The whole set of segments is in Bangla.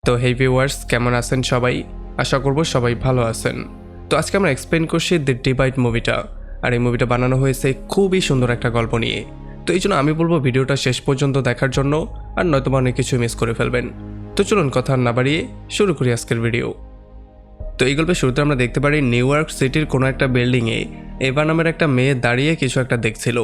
তো হেই ভিউয়ার্স, কেমন আছেন সবাই? আশা করব সবাই ভালো আছেন। তো আজকে আমরা এক্সপ্লেন করছি দ্য ডিভাইড মুভিটা। আর এই মুভিটা বানানো হয়েছে খুবই সুন্দর একটা গল্প নিয়ে। তো এই জন্য আমি বলবো ভিডিওটা শেষ পর্যন্ত দেখার জন্য, আর নয়তো অনেক কিছু মিস করে ফেলবেন। তো চলুন কথা না বাড়িয়ে শুরু করি আজকের ভিডিও। তো এই গল্পের শুরুতে আমরা দেখতে পারি নিউ ইয়র্ক সিটির কোনো একটা বিল্ডিংয়ে এভা নামের একটা মেয়ে দাঁড়িয়ে কিছু একটা দেখছিল।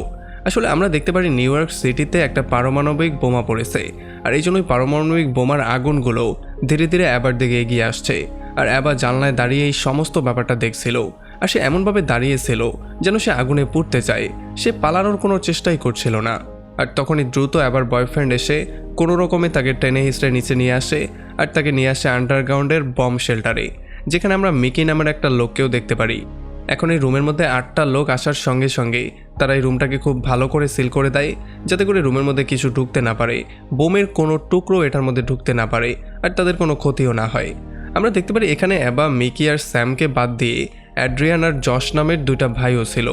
আসলে আমরা দেখতে পারি নিউ ইয়র্ক সিটিতে একটা পারমাণবিক বোমা পড়েছে, আর এই জন্যই পারমাণবিক বোমার আগুনগুলো ধীরে ধীরে অ্যাবার দিকে এগিয়ে আসছে। আর অ্যাবা জানলায় দাঁড়িয়ে এই সমস্ত ব্যাপারটা দেখছিল। আর সে এমনভাবে দাঁড়িয়েছিল যেন সে আগুনে পুড়তে চায়, সে পালানোর কোনো চেষ্টাই করছিল না। আর তখনই দ্রুত অ্যাবার বয়ফ্রেন্ড এসে কোনো রকমে তাকে টেনে হিস্ট্রে নিচে নিয়ে আসে, আর তাকে নিয়ে আসে আন্ডারগ্রাউন্ডের বম শেল্টারে, যেখানে আমরা মিকি নামের একটা লোককেও দেখতে পারি। এখন এই রুমের মধ্যে 8টা লোক আসার সঙ্গে সঙ্গে তারা এই রুমটাকে খুব ভালো করে সিল করে দেয়, যাতে করে রুমের মধ্যে কিছু ঢুকতে না পারে, বোমের কোনো টুকরো এটার মধ্যে ঢুকতে না পারে, আর তাদের কোনো ক্ষতিও না হয়। আমরা দেখতে পারি এখানে অ্যাবা, মিকি আর স্যামকে বাদ দিয়ে অ্যাড্রিয়ান আর যশ নামের 2টা ভাইও ছিল।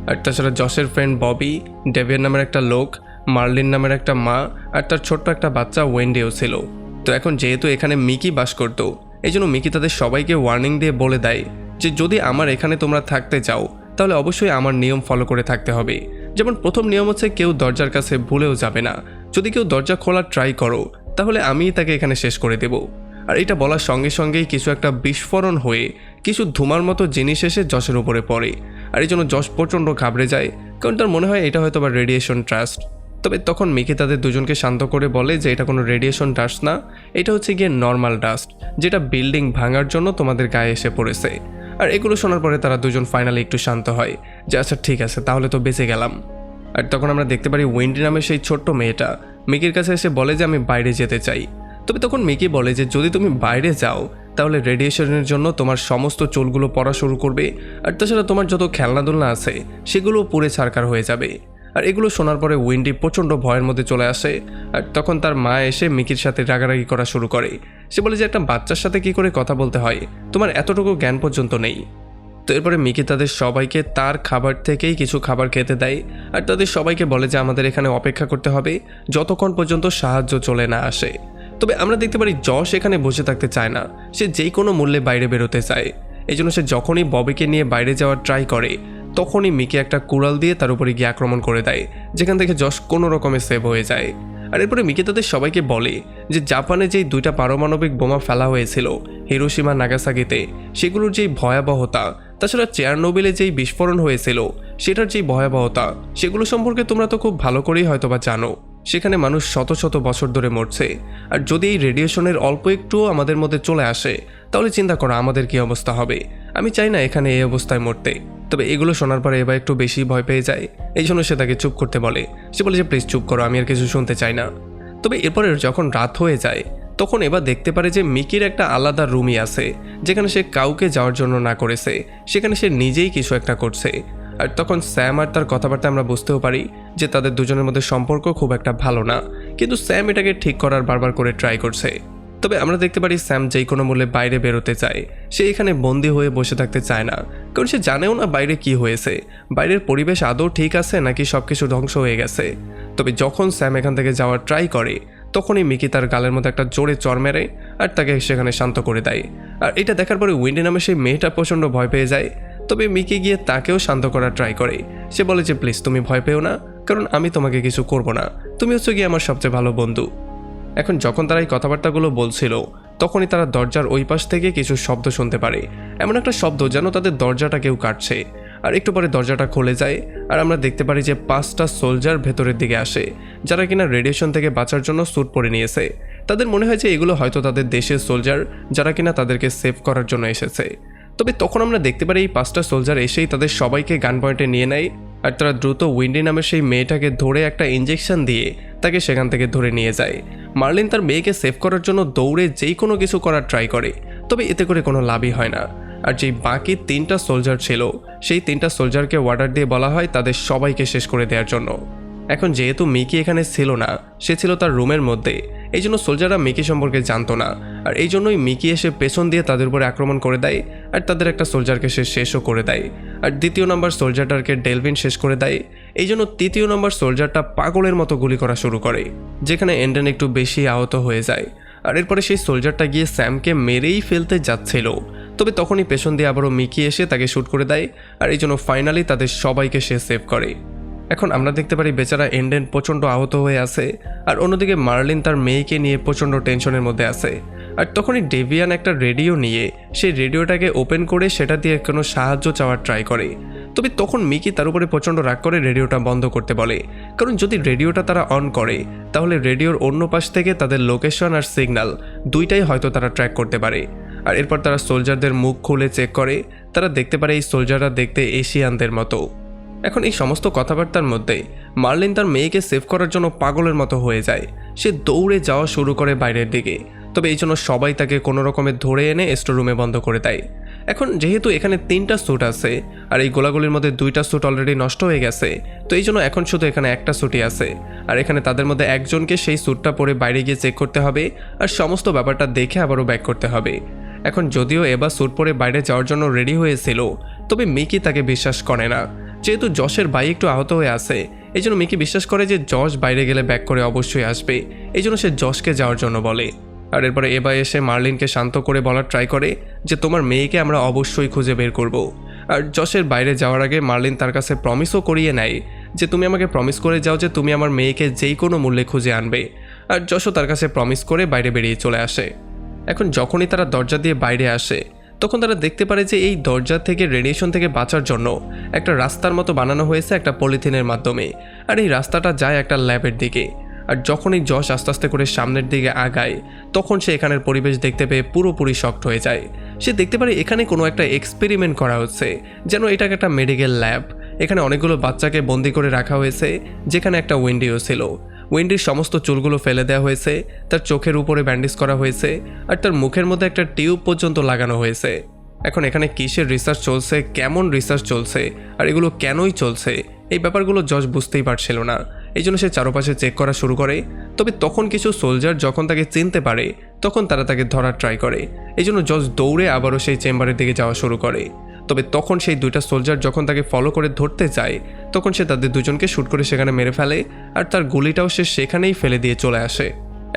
আর তাছাড়া যশের ফ্রেন্ড ববি, ডেভিয়ার নামের একটা লোক, মার্লিন নামের একটা মা, আর তার ছোট্ট একটা বাচ্চা ওয়েন্ডিও ছিল। তো এখন যেহেতু এখানে মিকি বাস করতো, এই জন্য মিকি তাদের সবাইকে ওয়ার্নিং দিয়ে বলে দেয় যে যদি আমার এখানে তোমরা থাকতে চাও তাহলে অবশ্যই আমার নিয়ম ফলো করে থাকতে হবে। যেমন প্রথম নিয়ম হচ্ছে কেউ দরজার কাছে ভুলেও যাবে না। যদি কেউ দরজা খোলার ট্রাই করো তাহলে আমিই তাকে এখানে শেষ করে দেব। আর এটা বলার সঙ্গে সঙ্গেই কিছু একটা বিস্ফোরণ হয়ে কিছু ধুমার মতো জিনিস এসে যশের উপরে পড়ে। আর এই জন্য যশ প্রচণ্ড ঘাবড়ে যায়, কারণ তার মনে হয় এটা হয়তো বা রেডিয়েশন ট্রাস্ট। তবে তখন মিকি তাদের দুজনকে শান্ত করে বলে যে এটা কোনো রেডিয়েশন ডাস্ট না, এটা হচ্ছে গিয়ে নর্মাল ডাস্ট, যেটা বিল্ডিং ভাঙার জন্য তোমাদের গায়ে এসে পড়েছে। আর এগুলো শোনার পরে তারা দুজন ফাইনালি একটু শান্ত হয় যে আচ্ছা ঠিক আছে, তাহলে তো বেঁচে গেলাম। আর তখন আমরা দেখতে পারি ওয়েন্ডি নামের সেই ছোট্ট মেয়েটা মিকির কাছে এসে বলে যে আমি বাইরে যেতে চাই। তবে তখন মিকি বলে যে যদি তুমি বাইরে যাও তাহলে রেডিয়েশনের জন্য তোমার সমস্ত চুলগুলো পড়া শুরু করবে, আর তাছাড়া তোমার যত খেলনাদোলনা আছে সেগুলো পুড়ে ছারখার হয়ে যাবে। আর এগুলো শোনার পরে উইন্ডি প্রচণ্ড ভয়ের মধ্যে চলে আসে। আর তখন তার মা এসে মিকির সাথে রাগারাগি করা শুরু করে। সে বলে যে একটা বাচ্চার সাথে কি করে কথা বলতে হয়, তোমার এতটুকু জ্ঞান পর্যন্ত নেই। তো এরপরে মিকি তাদের সবাইকে তার খাবার থেকেই কিছু খাবার খেতে দেয়, আর তাদের সবাইকে বলে যে আমাদের এখানে অপেক্ষা করতে হবে যতক্ষণ পর্যন্ত সাহায্য চলে না আসে। তবে আমরা দেখতে পারি যশ এখানে বসে থাকতে চায় না, সে যেই কোনো মূল্যে বাইরে বেরোতে চায়। এই জন্য সে যখনই ববিকে নিয়ে বাইরে যাওয়ার ট্রাই করে তখনই মিকি একটা কুড়াল দিয়ে তার উপরে গিয়ে আক্রমণ করে দেয়, যেখান থেকে যশ কোনো রকমে সেভ হয়ে যায়। আর এরপরে মিকি তাদের সবাইকে বলে যে জাপানে যেই 2টা পারমাণবিক বোমা ফেলা হয়েছিল হিরোশিমা নাগাসাকিতে, সেগুলোর যেই ভয়াবহতা, তাছাড়া চেরনোবিলে যেই বিস্ফোরণ হয়েছিল সেটার যেই ভয়াবহতা, সেগুলো সম্পর্কে তোমরা তো খুব ভালো করেই হয়তোবা জানো। সেখানে মানুষ শত শত বছর ধরে মরছে, আর যদি এই রেডিয়েশনের অল্প একটুও আমাদের মধ্যে চলে আসে তাহলে চিন্তা করো আমাদের কি অবস্থা হবে। আমি চাই না এখানে এই অবস্থায় মরতে। তবে এগুলো শোনার পরে এবার একটু বেশি ভয় পেয়ে যায়, এই জন্য সে তাকে চুপ করতে বলে। সে বলে যে প্লিজ চুপ করো, আমি আর কিছু শুনতে চাই না। তবে এরপরে যখন রাত হয়ে যায় তখন এবার দেখতে পারে যে মিকির একটা আলাদা রুমই আছে, যেখানে সে কাউকে যাওয়ার জন্য না করেছে, সেখানে সে নিজেই কিছু একটা করছে। আর তখন স্যাম আর তার কথাবার্তা আমরা বুঝতেও পারি যে তাদের দুজনের মধ্যে সম্পর্ক খুব একটা ভালো না, কিন্তু স্যাম এটাকে ঠিক করার বারবার করে ট্রাই করছে। তবে আমরা দেখতে পারি স্যাম যেই কোনো মূল্যে বাইরে বেরোতে চায়, সে এখানে বন্দি হয়ে বসে থাকতে চায় না, কারণ সে জানেও না বাইরে কি হয়েছে, বাইরের পরিবেশ আদৌ ঠিক আছে নাকি সব কিছু ধ্বংস হয়ে গেছে। তবে যখন স্যাম এখান থেকে যাওয়ার ট্রাই করে তখনই মিকি তার গালের মধ্যে একটা জোরে চড় মেরে আর তাকে সেখানে শান্ত করে দেয়। আর এটা দেখার পরে উইন্ডি নামে সেই মেয়েটা প্রচণ্ড ভয় পেয়ে যায়। তবে মিকি গিয়ে তাকেও শান্ত করার ট্রাই করে। সে বলে যে প্লিজ তুমি ভয় পেও না, কারণ আমি তোমাকে কিছু করব না, তুমি হচ্ছে গিয়ে আমার সবচেয়ে ভালো বন্ধু। এখন যখন তারা এই কথাবার্তাগুলো বলছিল তখনই তারা দরজার ওই পাশ থেকে কিছু শব্দ শুনতে পারে, এমন একটা শব্দ যেন তাদের দরজাটা কেউ কাটছে। আর একটু পরে দরজাটা খুলে যায়, আর আমরা দেখতে পারি যে 5টা সোলজার ভেতরের দিকে আসে, যারা কিনা রেডিয়েশন থেকে বাঁচার জন্য স্যুট পরে নিয়েছে। তাদের মনে হয় যে এগুলো হয়তো তাদের দেশের সোলজার, যারা কিনা তাদেরকে সেভ করার জন্য এসেছে। তবে তখন আমরা দেখতে পারি এই 5টা সোলজার এসেই তাদের সবাইকে গান পয়েন্টে নিয়ে নেয়, আর তারা দ্রুত উইন্ডি নামের সেই মেয়েটাকে ধরে একটা ইঞ্জেকশন দিয়ে তাকে সেখান থেকে ধরে নিয়ে যায়। মার্লিন তার মেয়েকে সেভ করার জন্য দৌড়ে যেই কোনো কিছু করার ট্রাই করে, তবে এতে করে কোনো লাভই হয় না। আর যেই বাকি 3টা সোলজার ছিল সেই 3টা সোলজারকে অর্ডার দিয়ে বলা হয় তাদের সবাইকে শেষ করে দেওয়ার জন্য। এখন যেহেতু মিকি এখানে ছিল না, সে ছিল তার রুমের মধ্যে, এই জন্য সোলজাররা মিকি সম্পর্কে জানতো না। আর এই জন্যই মিকি এসে পেছন দিয়ে তাদের উপরে আক্রমণ করে দেয়, আর তাদের একটা সোলজারকে সে শেষও করে দেয়। আর 2য় নম্বর সোলজারটাকে ডেলভিন শেষ করে দেয়। এই জন্য 3য় নম্বর সোলজারটা পাগলের মতো গুলি করা শুরু করে, যেখানে এন্ডেন একটু বেশি আহত হয়ে যায়। আর এরপরে সেই সোলজারটা গিয়ে স্যামকে মেরেই ফেলতে যাচ্ছিল, তবে তখনই পেছন দিয়ে আবারও মিকি এসে তাকে শ্যুট করে দেয়, আর এই জন্য ফাইনালি তাদের সবাইকে সে সেভ করে। এখন আমরা দেখতে পারি বেচারা এন্ডেন প্রচণ্ড আহত হয়ে আছে, আর অন্যদিকে মার্লিন তার মেয়েকে নিয়ে প্রচণ্ড টেনশনের মধ্যে আছে। আর তখনই ডেভিয়ান একটা রেডিও নিয়ে সেই রেডিওটাকে ওপেন করে সেটা দিয়ে কোনো সাহায্য চাওয়ার ট্রাই করে, তবে তখন মিকি তার উপরে প্রচণ্ড রাগ করে রেডিওটা বন্ধ করতে বলে, কারণ যদি রেডিওটা তারা অন করে তাহলে রেডিওর অন্য পাশ থেকে তাদের লোকেশন আর সিগন্যাল দুইটাই হয়তো তারা ট্র্যাক করতে পারে। আর এরপর তারা সোলজারদের মুখ খুলে চেক করে, তারা দেখতে পারে এই সোলজাররা দেখতে এশিয়ানদের মতো। এখন এই সমস্ত কথাবার্তার মধ্যে মার্লিন তার মেয়েকে সেভ করার জন্য পাগলের মতো হয়ে যায়, সে দৌড়ে যাওয়া শুরু করে বাইরের দিকে, তবে এই জন্য সবাই তাকে কোনো রকমে ধরে এনে স্টোর রুমে বন্ধ করে দেয়। এখন যেহেতু এখানে 3টা স্যুট আছে আর এই গোলাগুলির মধ্যে 2টা স্যুট অলরেডি নষ্ট হয়ে গেছে, তো এই জন্য এখন শুধু এখানে একটা স্যুটই আছে, আর এখানে তাদের মধ্যে একজনকে সেই স্যুটটা পরে বাইরে গিয়ে চেক করতে হবে আর সমস্ত ব্যাপারটা দেখে আবারও ব্যাক করতে হবে। এখন যদিও এবার স্যুট পরে বাইরে যাওয়ার জন্য রেডি হয়েছিল, তবে মিকি তাকে বিশ্বাস করে না, যেহেতু যশের ভাই একটু আহত হয়ে আছে, এই জন্য মিকি বিশ্বাস করে যে যশ বাইরে গেলে ব্যাক করে অবশ্যই আসবে, এই জন্য সে যশকে যাওয়ার জন্য বলে। আর এরপরে এবার এসে মার্লিনকে শান্ত করে বলার ট্রাই করে যে তোমার মেয়েকে আমরা অবশ্যই খুঁজে বের করব। আর যশের বাইরে যাওয়ার আগে মার্লিন তার কাছে প্রমিসও করিয়ে নেয় যে তুমি আমাকে প্রমিস করে যাও যে তুমি আমার মেয়েকে যেই কোনো মূল্যে খুঁজে আনবে, আর যশও তার কাছে প্রমিস করে বাইরে বেরিয়ে চলে আসে। এখন যখনই তারা দরজা দিয়ে বাইরে আসে তখন তারা দেখতে পারে যে এই দরজা থেকে রেডিয়েশন থেকে বাঁচার জন্য একটা রাস্তার মতো বানানো হয়েছে একটা পলিথিনের মাধ্যমে, আর এই রাস্তাটা যায় একটা ল্যাবের দিকে। আর যখনই যশ আস্তে আস্তে করে সামনের দিকে আগায় তখন সে এখানের পরিবেশ দেখতে পেয়ে পুরোপুরি শকড হয়ে যায়। সে দেখতে পারে এখানে কোনো একটা এক্সপেরিমেন্ট করা হচ্ছে, যেন এটাকে একটা মেডিকেল ল্যাব। এখানে অনেকগুলো বাচ্চাকে বন্দি করে রাখা হয়েছে, যেখানে একটা উইন্ডিও ছিল। উইন্ডির সমস্ত চুলগুলো ফেলে দেওয়া হয়েছে, তার চোখের উপরে ব্যান্ডেজ করা হয়েছে, আর তার মুখের মধ্যে একটা টিউব পর্যন্ত লাগানো হয়েছে। এখন এখানে কিসের রিসার্চ চলছে, কেমন রিসার্চ চলছে, আর এগুলো কেনই চলছে, এই ব্যাপারগুলো যশ বুঝতেই পারছিল না। এই জন্য সে চারপাশে চেক করা শুরু করে, তবে তখন কিছু সোলজার যখন তাকে চিনতে পারে তখন তারা তাকে ধরার ট্রাই করে, এই জন্য যশ দৌড়ে আবারও সেই চেম্বারের দিকে যাওয়া শুরু করে। তবে তখন সেই 2টা সোলজার যখন তাকে ফলো করে ধরতে যায় তখন সে তাদের দুজনকে শ্যুট করে সেখানে মেরে ফেলে, আর তার গুলিটাও সে সেখানেই ফেলে দিয়ে চলে আসে।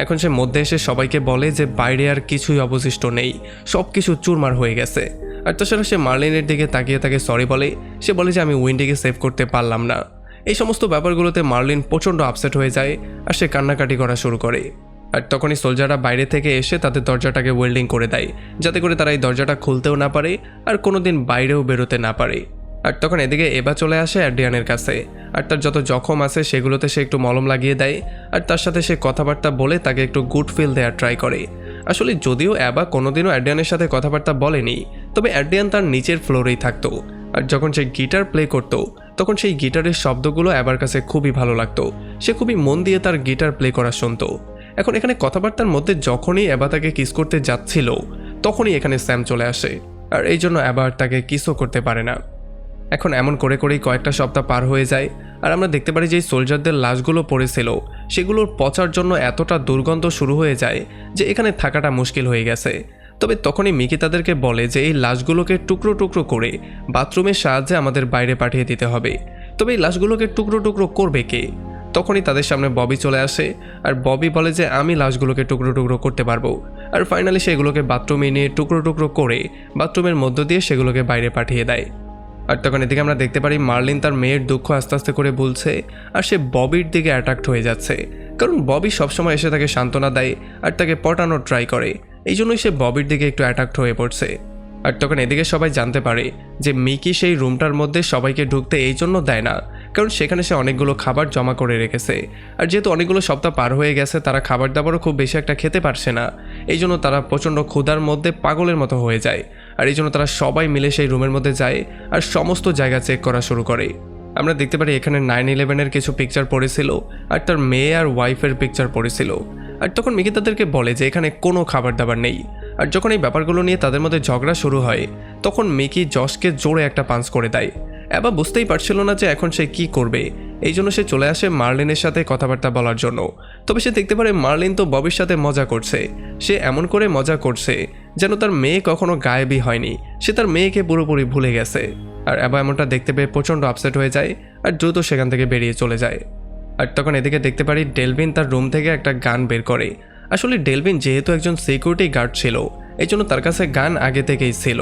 এখন সে মধ্যে এসে সবাইকে বলে যে বাইরে আর কিছুই অবশিষ্ট নেই, সব কিছু চুরমার হয়ে গেছে। আর তাছাড়া সে মার্লিনের দিকে তাকিয়ে তাকে সরি বলে, সে বলে যে আমি উইন্ডিকে সেভ করতে পারলাম না। এই সমস্ত ব্যাপারগুলোতে মার্লিন প্রচণ্ড আপসেট হয়ে যায় আর সে কান্নাকাটি করা শুরু করে। আর তখনই সোলজাররা বাইরে থেকে এসে তাদের দরজাটাকে ওয়েল্ডিং করে দেয়, যাতে করে তারা এই দরজাটা খুলতেও না পারে আর কোনোদিন বাইরেও বেরোতে না পারে। আর তখন এদিকে এবা চলে আসে অ্যাড্রিয়ানের কাছে, আর তার যত জখম আছে সেগুলোতে সে একটু মলম লাগিয়ে দেয়, আর তার সাথে সে কথাবার্তা বলে তাকে একটু গুড ফিল দেওয়ার ট্রাই করে। আসলে যদিও এবা কোনোদিনও অ্যাড্রিয়ানের সাথে কথাবার্তা বলেনি, তবে অ্যাড্রিয়ান তার নিচের ফ্লোরেই থাকতো, আর যখন সে গিটার প্লে করতো তখন সেই গিটারের শব্দগুলো এবার কাছে খুবই ভালো লাগতো, সে খুবই মন দিয়ে তার গিটার প্লে করা শুনতো। এখন এখানে কথাবার্তার মধ্যে যখনই এবা তাকে কিস করতে যাচ্ছিল তখনই এখানে স্যাম চলে আসে, আর এই জন্য এবার তাকে কিসও করতে পারে না। এখন এমন করে করেই কয়েকটা সপ্তাহ পার হয়ে যায়, আর আমরা দেখতে পারি যে সোলজারদের লাশগুলো পড়েছিল সেগুলোর পচার জন্য এতটা দুর্গন্ধ শুরু হয়ে যায় যে এখানে থাকাটা মুশকিল হয়ে গেছে। তবে তখনই মিকি তাদেরকে বলে যে এই লাশগুলোকে টুকরো টুকরো করে বাথরুমের সাহায্যে আমাদের বাইরে পাঠিয়ে দিতে হবে। তবে এই লাশগুলোকে টুকরো টুকরো করবে কে? তখনই তাদের সামনে ববি চলে আসে, আর ববি বলে যে আমি লাশগুলোকে টুকরো টুকরো করতে পারবো। আর ফাইনালি সেগুলোকে বাথরুমে নিয়ে টুকরো টুকরো করে বাথরুমের মধ্য দিয়ে সেগুলোকে বাইরে পাঠিয়ে দেয়। আর তখন এদিকে আমরা দেখতে পারি মার্লিন তার মেয়ের দুঃখ আস্তে আস্তে করে বলছে, আর সে ববির দিকে অ্যাট্রাক্ট হয়ে যাচ্ছে, কারণ ববি সবসময় এসে তাকে সান্ত্বনা দেয় আর তাকে পটানোর ট্রাই করে, এই জন্যই সে ববির দিকে একটু অ্যাট্রাক্ট হয়ে পড়ছে। আর তখন এদিকে সবাই জানতে পারে যে মিকি সেই রুমটার মধ্যে সবাইকে ঢুকতে এই জন্য দেয় না কারণ সেখানে সে অনেকগুলো খাবার জমা করে রেখেছে, আর যেহেতু অনেকগুলো সপ্তাহ পার হয়ে গেছে তারা খাবার দাবারও খুব বেশি একটা খেতে পারছে না, এই জন্য তারা প্রচণ্ড ক্ষুধার মধ্যে পাগলের মতো হয়ে যায়। আর এই জন্য তারা সবাই মিলে সেই রুমের মধ্যে যায় আর সমস্ত জায়গা চেক করা শুরু করে। আমরা দেখতে পারি এখানে 9/11-এর কিছু পিকচার পড়েছিল আর তার মেয়ে আর ওয়াইফের পিকচার পড়েছিল। আর তখন মিকি তাদেরকে বলে যে এখানে কোনো খাবার দাবার নেই। আর যখন এই ব্যাপারগুলো নিয়ে তাদের মধ্যে ঝগড়া শুরু হয় তখন মিকি যশকে জোরে একটা পাঞ্চ করে দেয়। এবার বুঝতেই পারছিল না যে এখন সে কি করবে, এই জন্য সে চলে আসে মার্লিনের সাথে কথাবার্তা বলার জন্য। তবে সে দেখতে পারে মার্লিন তো ববির সাথে মজা করছে, সে এমন করে মজা করছে যেন তার মেয়ে কখনো গায়েবই হয়নি, সে তার মেয়েকে পুরোপুরি ভুলে গেছে। আর এবার এমনটা দেখতে পেয়ে প্রচণ্ড আপসেট হয়ে যায় আর দ্রুত সেখান থেকে বেরিয়ে চলে যায়। আর তখন এদিকে দেখতে পারি ডেলভিন তার রুম থেকে একটা গান বের করে আসলে ডেলভিন যেহেতু একজন সিকিউরিটি গার্ড ছিল, এই জন্য তার কাছে গান আগে থেকেই ছিল,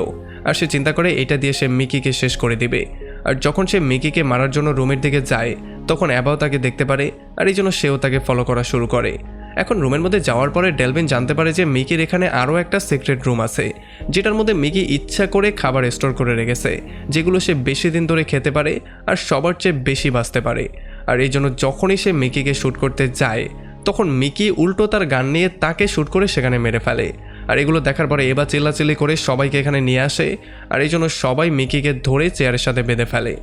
আর সে চিন্তা করে এটা দিয়ে সে মিকিকে শেষ করে দিবে। আর যখন সে মিকিকে মারার জন্য রুমের দিকে যায়, তখন অ্যাবাও তাকে দেখতে পারে, আর এই জন্য সেও তাকে ফলো করা শুরু করে। এখন রুমের মধ্যে যাওয়ার পরে ডেলভিন জানতে পারে যে মিকির এখানে আরও একটা সিক্রেট রুম আছে, যেটার মধ্যে মিকি ইচ্ছা করে খাবার স্টোর করে রেখেছে, যেগুলো সে বেশি দিন ধরে খেতে পারে আর সবার চেয়ে বেশি বাঁচতে পারে। আর এই জন্য যখনই সে মিকিকে শ্যুট করতে যায়, তখন মিকি উল্টো তার গান নিয়ে তাকে শ্যুট করে সেখানে মেরে ফেলে। আর এগুলো দেখার পরে এবার চিল্লাচিল্লি করে সবাইকে এখানে নিয়ে আসে, আর এই জন্য সবাই মিকিকে ধরে চেয়ারের সাথে বেঁধে ফেলে।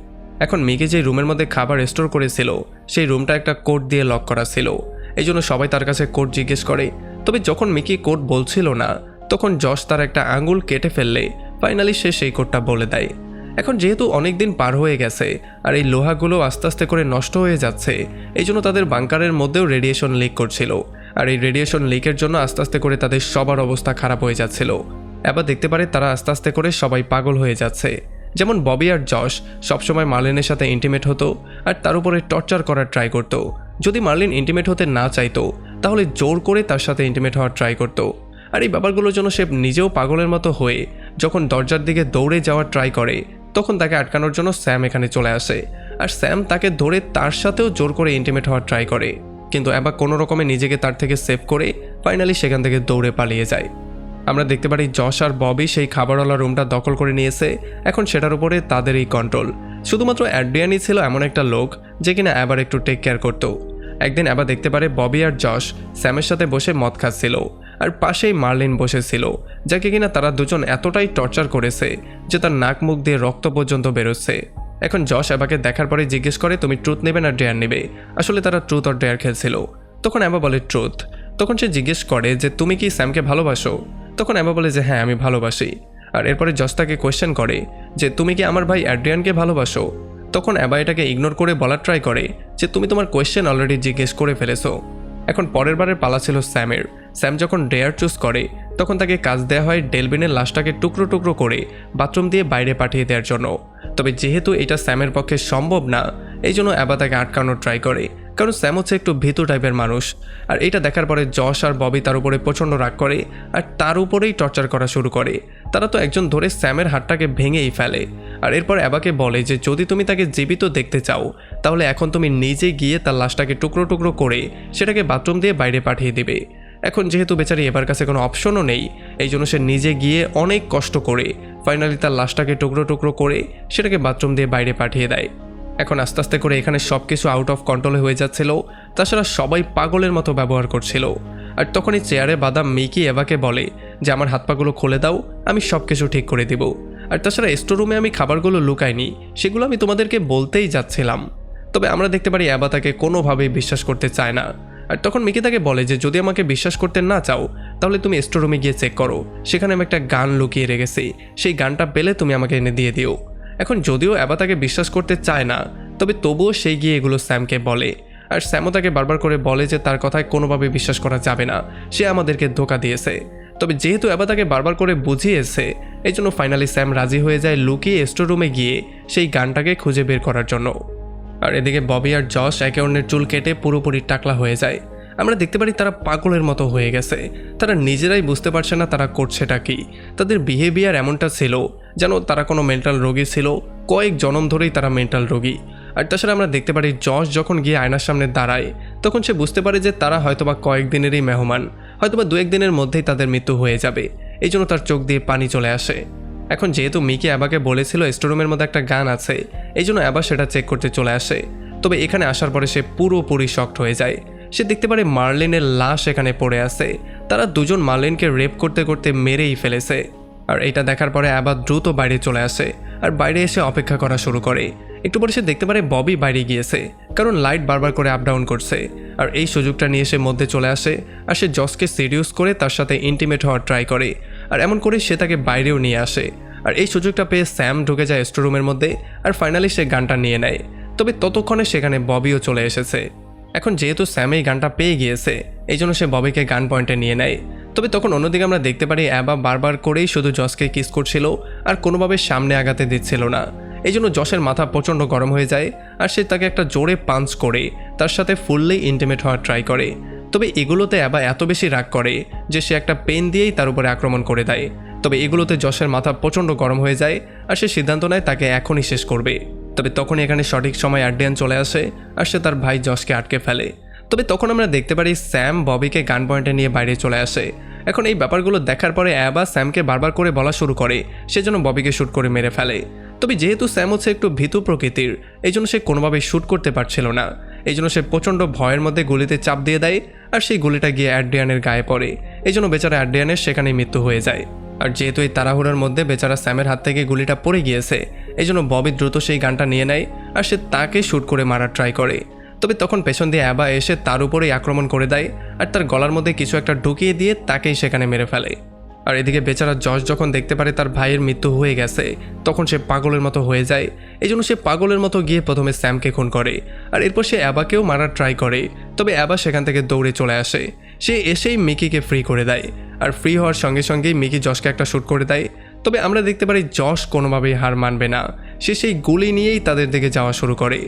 এখন মিকি যে রুমের মধ্যে খাবার স্টোর করেছিল, সেই রুমটা একটা কোড দিয়ে লক করা ছিল, এই জন্য সবাই তার কাছে কোড জিজ্ঞেস করে। তবে যখন মিকি কোড বলছিল না, তখন যশ তার একটা আঙুল কেটে ফেললে ফাইনালি সে সেই কোডটা বলে দেয়। এখন যেহেতু অনেক দিন পার হয়ে গেছে আর এই লোহাগুলো আস্তে আস্তে করে নষ্ট হয়ে যাচ্ছে, এই জন্য তাদের বাংকারের মধ্যেও রেডিয়েশন লিক করছিল, আর এই রেডিয়েশন লিকের জন্য আস্তে আস্তে করে তাদের সবার অবস্থা খারাপ হয়ে যাচ্ছিল। এবার দেখতে পারে তারা আস্তে আস্তে করে সবাই পাগল হয়ে যাচ্ছে। যেমন ববি আর যশ সবসময় মার্লিনের সাথে ইন্টিমেট হতো আর তার উপরে টর্চার করার ট্রাই করতো। যদি মার্লিন ইন্টিমেট হতে না চাইতো, তাহলে জোর করে তার সাথে ইন্টিমেট হওয়ার ট্রাই করতো। আর এই ব্যাপারগুলোর জন্য সে নিজেও পাগলের মতো হয়ে যখন দরজার দিকে দৌড়ে যাওয়ার ট্রাই করে, তখন তাকে আটকানোর জন্য স্যাম এখানে চলে আসে, আর স্যাম তাকে ধরে তার সাথেও জোর করে ইন্টিমেট হওয়ার ট্রাই করে, কিন্তু এবার কোনো রকমে নিজেকে তার থেকে সেভ করে ফাইনালি সেখান থেকে দৌড়ে পালিয়ে যায়। আমরা দেখতে পারি যশ আর ববি সেই খাবারওয়ালা রুমটা দখল করে নিয়েছে, এখন সেটার উপরে তাদের এই কন্ট্রোল। শুধুমাত্র অ্যাড্রিয়ানই ছিল এমন একটা লোক যে কিনা এবার একটু টেক কেয়ার করতো। একদিন এবার দেখতে পারে ববি আর যশ স্যামের সাথে বসে মদ খাচ্ছিল, আর পাশেই মার্লিন বসেছিল, যাকে কিনা তারা দুজন এতটাই টর্চার করেছে যে তার নাক মুখ দিয়ে রক্ত পর্যন্ত বেরোচ্ছে। এখন যশ এবাকে দেখার পরে জিজ্ঞেস করে, তুমি ট্রুথ নেবে না ডেয়ার নেবে? আসলে তারা ট্রুথ আর ডেয়ার খেলছিল। তখন এবা বলে ট্রুথ। তখন সে জিজ্ঞেস করে যে তুমি কি স্যামকে ভালোবাসো? তখন এবা বলে যে হ্যাঁ আমি ভালোবাসি। আর এরপরে যশ তাকে কোয়েশ্চেন করে যে তুমি কি আমার ভাই অ্যাড্রিয়ানকে ভালোবাসো? তখন এবা এটাকে ইগনোর করে বলার ট্রাই করে যে তুমি তোমার কোয়েশ্চেন অলরেডি জিজ্ঞেস করে ফেলেছো। এখন পরের বারের পালা ছিল স্যামের। স্যাম যখন ডেয়ার চুজ করে, তখন তাকে কাজ দেওয়া হয় ডেলভিনের লাশটাকে টুকরো টুকরো করে বাথরুম দিয়ে বাইরে পাঠিয়ে দেওয়ার জন্য। তবে যেহেতু এটা স্যামের পক্ষে সম্ভব না, এই জন্য অ্যাবা তাকে আটকানোর ট্রাই করে, কারণ স্যাম হচ্ছে একটু ভীতু টাইপের মানুষ। আর এটা দেখার পরে যশ আর ববি তার উপরে প্রচণ্ড রাগ করে আর তার উপরেই টর্চার করা শুরু করে। তারা তো একজন ধরে স্যামের হাতটাকে ভেঙেই ফেলে। আর এরপর অ্যাবাকে বলে যে যদি তুমি তাকে জীবিত দেখতে চাও, তাহলে এখন তুমি নিজে গিয়ে তার লাশটাকে টুকরো টুকরো করে সেটাকে বাথরুম দিয়ে বাইরে পাঠিয়ে দিবে। এখন যেহেতু বেচারি এবার কাছে কোনো অপশনও নেই, এই জন্য সে নিজে গিয়ে অনেক কষ্ট করে ফাইনালি তার লাশটাকে টুকরো টুকরো করে সেটাকে বাথরুম দিয়ে বাইরে পাঠিয়ে দেয়। এখন আস্তে আস্তে করে এখানে সব কিছু আউট অফ কন্ট্রোল হয়ে যাচ্ছিল, তাছাড়া সবাই পাগলের মতো ব্যবহার করছিল। আর তখনই চেয়ারে বাঁধা মিকি এভাকে বলে যে আমার হাত পাগুলো খুলে দাও, আমি সব কিছু ঠিক করে দিব। আর তাছাড়া স্টোর রুমে আমি খাবারগুলো লুকাইনি, সেগুলো আমি তোমাদেরকে বলতেই যাচ্ছিলাম। তবে আমরা দেখতে পারি অ্যাবা তাকে কোনোভাবেই বিশ্বাস করতে চায় না। আর তখন মিকি তাকে বলে যে যদি আমাকে বিশ্বাস করতে না চাও, তাহলে তুমি স্টোর রুমে গিয়ে চেক করো, সেখানে আমি একটা গান লুকিয়ে রেখেছি, সেই গানটা পেলে তুমি আমাকে এনে দিয়ে দিও। এখন যদিও অ্যাবা তাকে বিশ্বাস করতে চায় না, তবে তবুও সেই গিয়ে এগুলো স্যামকে বলে। আর স্যামও তাকে বারবার করে বলে যে তার কথায় কোনোভাবে বিশ্বাস করা যাবে না, সে আমাদেরকে ধোঁকা দিয়েছে। তবে যেহেতু অ্যাবা তাকে বারবার করে বুঝিয়েছে, এই জন্য ফাইনালি স্যাম রাজি হয়ে যায় লুকিয়ে স্টোর রুমে গিয়ে সেই গানটাকে খুঁজে বের করার জন্য। আর এদিকে ববি আর যশ একে অন্যের চুল কেটে পুরোপুরি টাকলা হয়ে যায়। আমরা দেখতে পারি তারা পাগলের মতো হয়ে গেছে, তারা নিজেরাই বুঝতে পারছে না তারা করছেটা কি। তাদের বিহেভিয়ার এমনটা ছিল যেন তারা কোনো মেন্টাল রোগী ছিল, কয়েক জনম ধরেই তারা মেন্টাল রোগী। আর তাছাড়া আমরা দেখতে পারি যশ যখন গিয়ে আয়নার সামনে দাঁড়ায়, তখন সে বুঝতে পারে যে তারা হয়তোবা কয়েকদিনেরই মেহমান, হয়তোবা 2-1 দিনের মধ্যেই তাদের মৃত্যু হয়ে যাবে। এই জন্য তার চোখ দিয়ে পানি চলে আসে। এখন যেহেতু মিকি অ্যাবাকে বলেছিল স্টোররুমের মধ্যে একটা গান আছে, এই জন্য অ্যাবা সেটা চেক করতে চলে আসে। তবে এখানে আসার পরে সে পুরোপুরি শকড হয়ে যায়। সে দেখতে পারে মার্লিনের লাশ এখানে পড়ে আছে, তারা দুজন মার্লিনকে রেপ করতে করতে মেরেই ফেলেছে। আর এটা দেখার পরে অ্যাবা দ্রুত বাইরে চলে আসে আর বাইরে এসে অপেক্ষা করা শুরু করে। একটু পরে সে দেখতে পারে ববি বাইরে গিয়েছে, কারণ লাইট বারবার করে আপ ডাউন করছে। আর এই সুযোগটা নিয়ে সে মধ্যে চলে আসে আর সে জসকে সিরিয়াস করে তার সাথে ইন্টিমেট হওয়ার ট্রাই করে। আর এমন করে সে তাকে বাইরেও নিয়ে আসে। আর এই সুযোগটা পেয়ে স্যাম ঢুকে যায় স্টোররুমের মধ্যে আর ফাইনালি সে গানটা নিয়ে নেয়। তবে ততক্ষণে সেখানে ববিও চলে এসেছে। এখন যেহেতু স্যাম এই গানটা পেয়ে গিয়েছে, এই জন্য সে ববিকে গান পয়েন্টে নিয়ে নেয়। তবে তখন অন্যদিকে আমরা দেখতে পারি অ্যাবা বারবার করেই শুধু জসকে কিস করছিল আর কোনোভাবে সামনে আগাতে দিচ্ছিল না। এই জন্য জসের মাথা প্রচণ্ড গরম হয়ে যায় আর সে তাকে একটা জোরে পাঞ্চ করে তার সাথে ফুললি ইন্টিমেট হওয়ার ট্রাই করে। তবে এগুলোতে অ্যাবা এত বেশি রাগ করে যে সে একটা পেন দিয়েই তার উপরে আক্রমণ করে দেয়। তবে এগুলোতে যশের মাথা প্রচণ্ড গরম হয়ে যায় আর সে সিদ্ধান্ত নেয় তাকে এখনই শেষ করবে। তবে তখনই এখানে সঠিক সময় আর্ডিয়ান চলে আসে আর সে তার ভাই যশকে আটকে ফেলে। তবে তখন আমরা দেখতে পারি স্যাম ববিকে গান পয়েন্টে নিয়ে বাইরে চলে আসে। এখন এই ব্যাপারগুলো দেখার পরে অ্যাবা স্যামকে বারবার করে বলা শুরু করে সে যেন ববিকে শ্যুট করে মেরে ফেলে। তবে যেহেতু স্যাম হচ্ছে একটু ভীতু প্রকৃতির, এই জন্য সে কোনোভাবেই শ্যুট করতে পারছিল না। এই জন্য সে প্রচণ্ড ভয়ের মধ্যে গুলিতে চাপ দিয়ে দেয় আর সেই গুলিটা গিয়ে অ্যাড্রিয়ানের গায়ে পড়ে। এই জন্য বেচারা অ্যাড্রিয়ানের সেখানেই মৃত্যু হয়ে যায়। আর যেহেতু এই তাড়াহুড়ার মধ্যে বেচারা স্যামের হাত থেকে গুলিটা পড়ে গিয়েছে, এই জন্য ববি দ্রুত সেই গানটা নিয়ে নেয় আর সে তাকে শ্যুট করে মারার ট্রাই করে। তবে তখন পেছন দিয়ে অ্যাবা এসে তার উপরেই আক্রমণ করে দেয় আর তার গলার মধ্যে কিছু একটা ঢুকিয়ে দিয়ে তাকেই সেখানে মেরে ফেলে। আর এদিকে বেচারা যশ যখন দেখতে পারে তার ভাইয়ের মৃত্যু হয়ে গেছে, তখন সে পাগলের মতো হয়ে যায়। এই জন্য সে পাগলের মতো গিয়ে প্রথমে স্যামকে খুন করে আর এরপর সে অ্যাবাকেও মারার ট্রাই করে। তবে অ্যাবা সেখান থেকে দৌড়ে চলে আসে। সে এসেই মিকিকে ফ্রি করে দেয় আর ফ্রি হওয়ার সঙ্গে সঙ্গেই মিকি যশকে একটা শ্যুট করে দেয়। তবে আমরা দেখতে পারি যশ কোনোভাবেই হার মানবে না। সে সেই গুলি নিয়েই তাদের দিকে যাওয়া শুরু করে।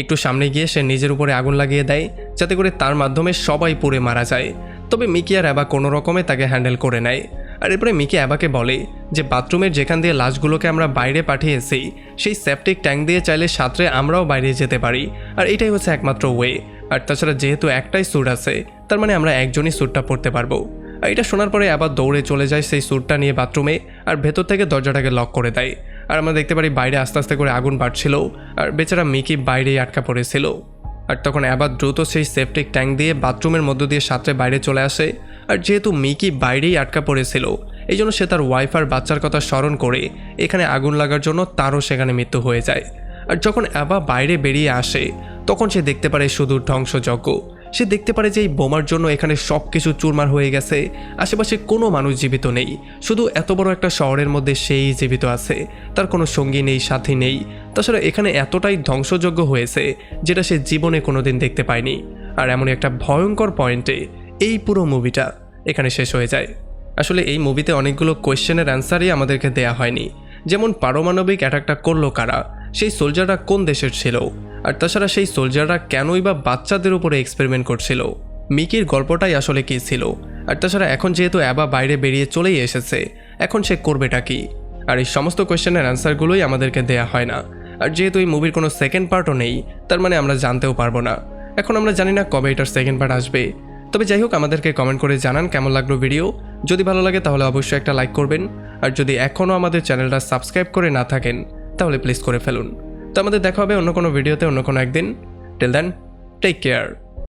একটু সামনে গিয়ে সে নিজের উপরে আগুন লাগিয়ে দেয় যাতে করে তার মাধ্যমে সবাই পুড়ে মারা যায়। তবে মিকি আর অ্যাবা কোনো রকমে তাকে হ্যান্ডেল করে নেয়। আর এরপরে মিকি অ্যাবাকে বলে যে বাথরুমের যেখান দিয়ে লাশগুলোকে আমরা বাইরে পাঠিয়েছি সেই সেপটিক ট্যাঙ্ক দিয়ে চাইলে সাঁতরে আমরাও বাইরে যেতে পারি, আর এটাই হচ্ছে একমাত্র ওয়ে। আর তাছাড়া যেহেতু একটাই স্যুট আছে, তার মানে আমরা একজনই স্যুটটা পরতে পারবো। আর এটা শোনার পরে আবার দৌড়ে চলে যায় সেই স্যুটটা নিয়ে বাথরুমে আর ভেতর থেকে দরজাটাকে লক করে দেয়। আর আমরা দেখতে পারি বাইরে আস্তে আস্তে করে আগুন বাড়ছিল আর বেচারা মিকি বাইরেই আটকা পড়েছিল। আর তখন আবার দ্রুত সেই সেপটিক ট্যাঙ্ক দিয়ে বাথরুমের মধ্য দিয়ে সাঁতরে বাইরে চলে আসে। আর যেহেতু মিকি বাইরেই আটকা পড়েছিল, এই জন্য সে তার ওয়াইফ আর বাচ্চার কথা স্মরণ করে এখানে আগুন লাগার জন্য তারও সেখানে মৃত্যু হয়ে যায়। আর যখন অ্যাবা বাইরে বেরিয়ে আসে তখন সে দেখতে পারে শুধু ধ্বংসযজ্ঞ। সে দেখতে পারে যে এই বোমার জন্য এখানে সব কিছু চুরমার হয়ে গেছে, আশেপাশে কোনো মানুষ জীবিত নেই, শুধু এত বড় একটা শহরের মধ্যে সেই জীবিত আছে, তার কোনো সঙ্গী নেই, সাথী নেই। তাছাড়া এখানে এতটাই ধ্বংসযজ্ঞ হয়েছে যেটা সে জীবনে কোনোদিন দেখতে পায়নি। আর এমনই একটা ভয়ঙ্কর পয়েন্টে এই পুরো মুভিটা এখানে শেষ হয়ে যায়। আসলে এই মুভিতে অনেকগুলো কোয়েশ্চেনের অ্যান্সারই আমাদেরকে দেয়া হয়নি, যেমন পারমাণবিক অ্যাটাকটা করলো কারা, সেই সোলজাররা কোন দেশের ছিল, আর তাছাড়া সেই সোলজাররা কেনই বা বাচ্চাদের উপরে এক্সপেরিমেন্ট করছিল, মিকির গল্পটাই আসলে কী ছিল, আর তাছাড়া এখন যেহেতু অ্যাবা বাইরে বেরিয়ে চলেই এসেছে, এখন সে করবেটা কি। আর এই সমস্ত কোয়েশ্চেনের অ্যান্সারগুলোই আমাদেরকে দেয়া হয় না। আর যেহেতু এই মুভির কোনো সেকেন্ড পার্টও নেই, তার মানে আমরা জানতেও পারবো না। এখন আমরা জানি না কবে এটার সেকেন্ড পার্ট আসবে। তবে যাই হোক, আমাদেরকে কমেন্ট করে জানান কেমন লাগলো ভিডিও। যদি ভালো লাগে তাহলে অবশ্যই একটা লাইক করবেন, আর যদি এখনও আমাদের চ্যানেলটা সাবস্ক্রাইব করে না থাকেন তাহলে প্লিজ করে ফেলুন। তো আমাদের দেখা হবে অন্য কোনো ভিডিওতে অন্য কোনো একদিন। Till then, take care.